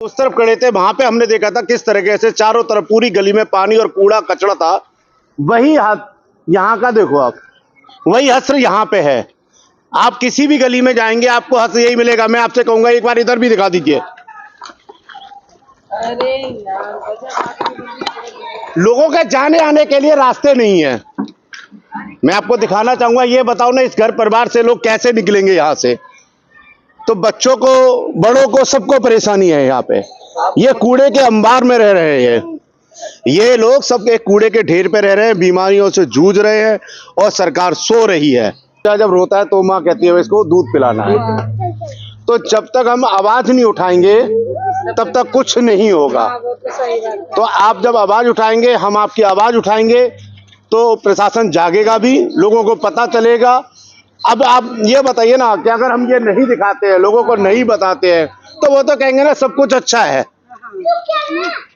उस तरफ खड़े थे, वहां पे हमने देखा था किस तरीके से चारों तरफ पूरी गली में पानी और कूड़ा कचरा था। वही यहाँ का देखो आप, वही हस्र यहाँ पे है। आप किसी भी गली में जाएंगे आपको हस्र यही मिलेगा। मैं आपसे कहूंगा एक बार इधर भी दिखा दीजिए। अरे यार, लोगों के जाने आने के लिए रास्ते नहीं है। मैं आपको दिखाना चाहूंगा, ये बताओ ना, इस घर परिवार से लोग कैसे निकलेंगे यहाँ से? तो बच्चों को, बड़ों को, सबको परेशानी है यहाँ पे। ये कूड़े के अंबार में रह रहे हैं। ये लोग सब एक कूड़े के ढेर पे रह रहे हैं, बीमारियों से जूझ रहे हैं और सरकार सो रही है। जब रोता है तो माँ कहती है इसको दूध पिलाना है। तो जब तक हम आवाज नहीं उठाएंगे तब तक कुछ नहीं होगा। तो आप जब आवाज उठाएंगे, हम आपकी आवाज उठाएंगे तो प्रशासन जागेगा भी, लोगों को पता चलेगा। अब आप ये बताइए ना कि अगर हम ये नहीं दिखाते हैं, लोगों को नहीं बताते हैं, तो वो तो कहेंगे ना सब कुछ अच्छा है,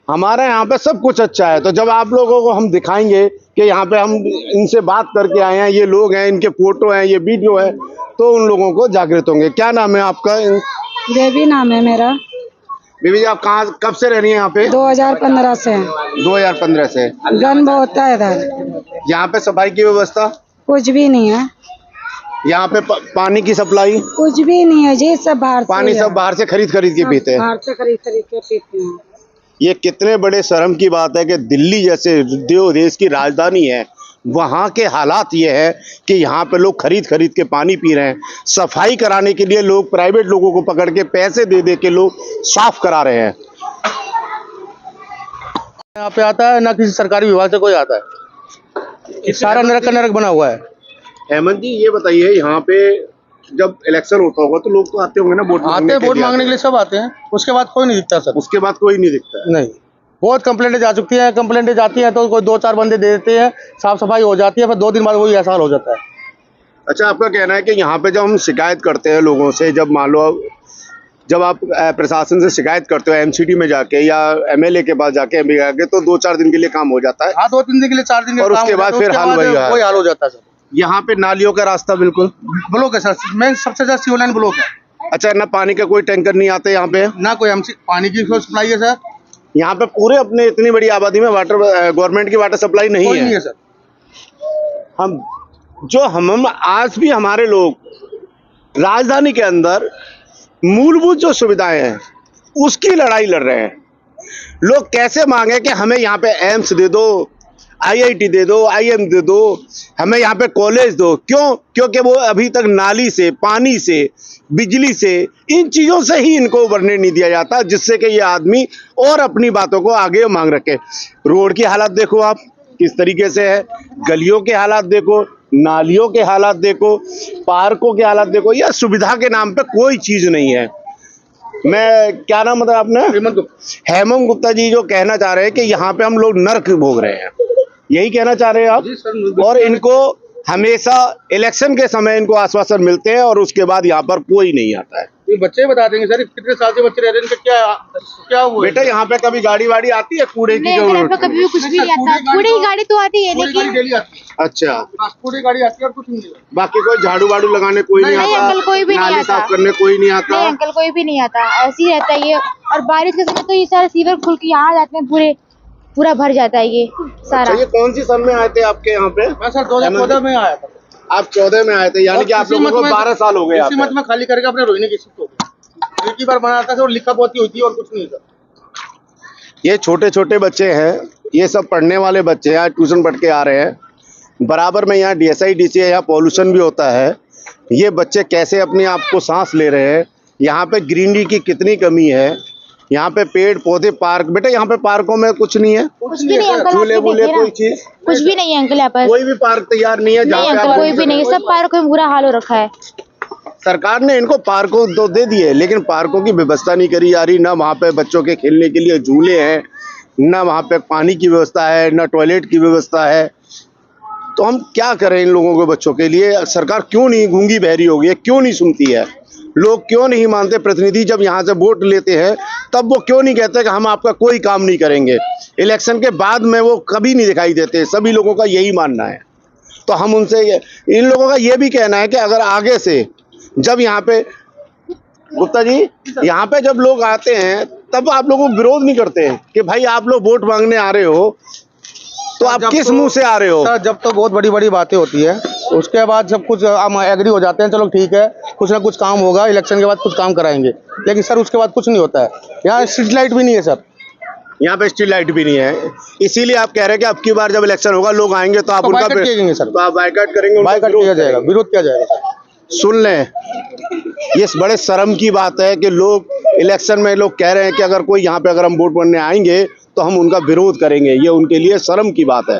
हमारे यहाँ पे सब कुछ अच्छा है। तो जब आप लोगों को हम दिखाएंगे कि यहाँ पे हम इनसे बात करके आए हैं, ये लोग हैं, इनके फोटो हैं, ये वीडियो है, तो उन लोगों को जागृत होंगे। क्या नाम है आपका? देवी नाम है मेरा। बीबी जी, आप कहाँ, कब से रह रही हैं यहाँ पे? 2015 से। 2015 से। गंद बहुत है इधर। यहाँ पे सफाई की व्यवस्था कुछ भी नहीं है। यहाँ पे पानी की सप्लाई कुछ भी नहीं है जी, सब बाहर से पानी सब बाहर से खरीद के पीते हैं। बाहर से खरीद के पीते हैं। ये कितने बड़े शर्म की बात है कि दिल्ली जैसे देश की राजधानी है, वहाँ के हालात ये है कि यहाँ पे लोग खरीद के पानी पी रहे हैं। सफाई कराने के लिए लोग प्राइवेट लोगों को पकड़ के पैसे दे के लोग साफ करा रहे हैं। यहाँ पे आता है ना, किसी सरकारी विभाग से कोई आता है। सारा नरक का नरक बना हुआ है। हेमंत जी, ये बताइए, यहाँ पे जब इलेक्शन होता होगा तो लोग तो आते होंगे ना वोट मांगने के लिए? वोट मांगने के लिए सब आते हैं, उसके बाद कोई नहीं दिखता सर। उसके बाद कोई नहीं दिखता है? नहीं, बहुत कंप्लेंटें जा चुकी हैं। कंप्लेंटें जाती हैं तो कोई 2-4 बंदे दे देते हैं, साफ सफाई हो जाती है, फिर 2 दिन बाद वही ऐसा हाल हो जाता है। अच्छा, आपका कहना है कि यहाँ पे जब हम शिकायत करते हैं लोगों से, जब मान लो जब आप प्रशासन से शिकायत करते हो एमसीडी में जाके या एमएलए के पास जाके, एमपी जाके, तो 2-4 दिन के लिए काम हो जाता है। हाँ, 2-3 दिन के लिए, 4 दिन के लिए, और उसके बाद फिर हाल वही हाल हो जाता है सर। यहाँ पे नालियों का रास्ता बिल्कुल ब्लॉक है सर। मैं सबसे ज्यादा सीवर लाइन ब्लॉक है। अच्छा, ना पानी का कोई टैंकर नहीं आता यहाँ पे? ना कोई पानी की सप्लाई है सर। यहाँ पे पूरे अपने इतनी बड़ी आबादी में वाटर, गवर्नमेंट की वाटर सप्लाई नहीं है सर। हम आज भी हमारे लोग राजधानी के अंदर मूलभूत जो सुविधाएं हैं उसकी लड़ाई लड़ रहे हैं। लोग कैसे मांगे कि हमें यहाँ पे एम्स दे दो, आईआईटी दे दो, आईएम दे दो, हमें यहाँ पे कॉलेज दो। क्यों? क्योंकि वो अभी तक नाली से, पानी से, बिजली से, इन चीजों से ही इनको उबरने नहीं दिया जाता, जिससे कि ये आदमी और अपनी बातों को आगे मांग रखे। रोड की हालत देखो आप किस तरीके से है, गलियों के हालात देखो, नालियों के हालात देखो, पार्कों के हालात देखो। यह सुविधा के नाम पे कोई चीज नहीं है। मैं, क्या नाम मतलब आपने? हेमंत गुप्ता जी जो कहना चाह रहे हैं कि यहाँ पे हम लोग नर्क भोग रहे हैं, यही कहना चाह रहे हैं आप? और इनको हमेशा इलेक्शन के समय इनको आश्वासन मिलते हैं और उसके बाद यहाँ पर कोई नहीं आता है। ये बच्चे बता देंगे सर, कितने साल से बच्चे रह रहे हैं, इनका क्या हुआ? बेटा, यहाँ पे कभी गाड़ी वाड़ी आती है कूड़े की? कभी भी कुछ नहीं आता। कूड़े की गाड़ी तो आती है लेकिन डेली आती है। अच्छा, कूड़े गाड़ी आती है और कुछ नहीं है। बाकी कोई झाड़ू वाड़ू लगाने कोई नहीं आता? अंकल कोई भी नहीं आता। साफ करने कोई नहीं आता? नहीं अंकल, कोई भी नहीं आता। ऐसे ही रहता है ये। और बारिश के समय तो ये सारे सीवर खुल के यहाँ आ जाते हैं, पूरा भर जाता है ये सारा। अच्छा, ये कौन सी सन में आए थे आपके यहाँ पे? मैं सर 2014 में आया था। आप 14 में आए थे, यानी कि आप लोगों को 12 साल हो गए। इसी मत में खाली करके अपने रोहिणी की शिफ्ट हो गई। एक ही बार बनाता था और लिखा पोती हुई थी और कुछ नहीं था। ये छोटे छोटे बच्चे हैं, ये सब पढ़ने वाले बच्चे हैं, ट्यूशन पढ़ के आ रहे हैं। बराबर में यहाँ डीएसआई डीसी, यहाँ पॉल्यूशन भी होता है। ये बच्चे कैसे अपने आप को सांस ले रहे हैं? यहाँ पे ग्रीनरी की कितनी कमी है, यहाँ पे पेड़ पौधे, पार्क। बेटा, यहाँ पे पार्कों में कुछ नहीं है, कुछ भी नहीं अंकल, झूले वूले कोई चीज कुछ भी नहीं है अंकल। यहाँ पर कोई भी पार्क तैयार नहीं है? नहीं अंकल, कोई भी नहीं। सब पार्कों में बुरा हाल हो रखा है। सरकार ने इनको पार्कों तो दे दिए, लेकिन पार्कों की व्यवस्था नहीं करी जा रही। ना वहाँ पे बच्चों के खेलने के लिए झूले हैं, ना वहाँ पे पानी की व्यवस्था है, ना टॉयलेट की व्यवस्था है। तो हम क्या करें इन लोगों के बच्चों के लिए? सरकार क्यों नहीं गूंगी बहरी हो गई है? क्यों नहीं सुनती है? लोग क्यों नहीं मानते? प्रतिनिधि जब यहाँ से वोट लेते हैं तब वो क्यों नहीं कहते कि हम आपका कोई काम नहीं करेंगे? इलेक्शन के बाद में वो कभी नहीं दिखाई देते। सभी लोगों का यही मानना है। तो हम उनसे, इन लोगों का ये भी कहना है कि अगर आगे से जब यहाँ पे, गुप्ता जी, यहाँ पे जब लोग आते हैं तब आप लोगों को विरोध नहीं करते हैं कि भाई आप लोग वोट मांगने आ रहे हो तो आप जब किस तो- मुंह से आ रहे हो? सर जब तो बहुत बड़ी बड़ी बातें होती है, उसके बाद सब कुछ हम एग्री हो जाते हैं, चलो ठीक है कुछ ना कुछ काम होगा, इलेक्शन के बाद कुछ काम कराएंगे, लेकिन सर उसके बाद कुछ नहीं होता है। यहाँ स्ट्रीट लाइट भी नहीं है सर, यहाँ पे स्ट्रीट लाइट भी नहीं है, इसीलिए आप कह रहे हैं कि अब की बार जब इलेक्शन होगा लोग आएंगे तो आप तो उनका बाइकआउट किया जाएंगे सर, तो आप बाइकआउट करेंगे, उनका बाइकआउट विरोध किया जाएगा, करेंगे। विरोध किया जाएगा सर। सुन लें, ये बड़े शर्म की बात है कि लोग इलेक्शन में लोग कह रहे हैं कि अगर कोई यहाँ पे अगर हम वोट मांगने आएंगे तो हम उनका विरोध करेंगे, ये उनके लिए शर्म की बात है।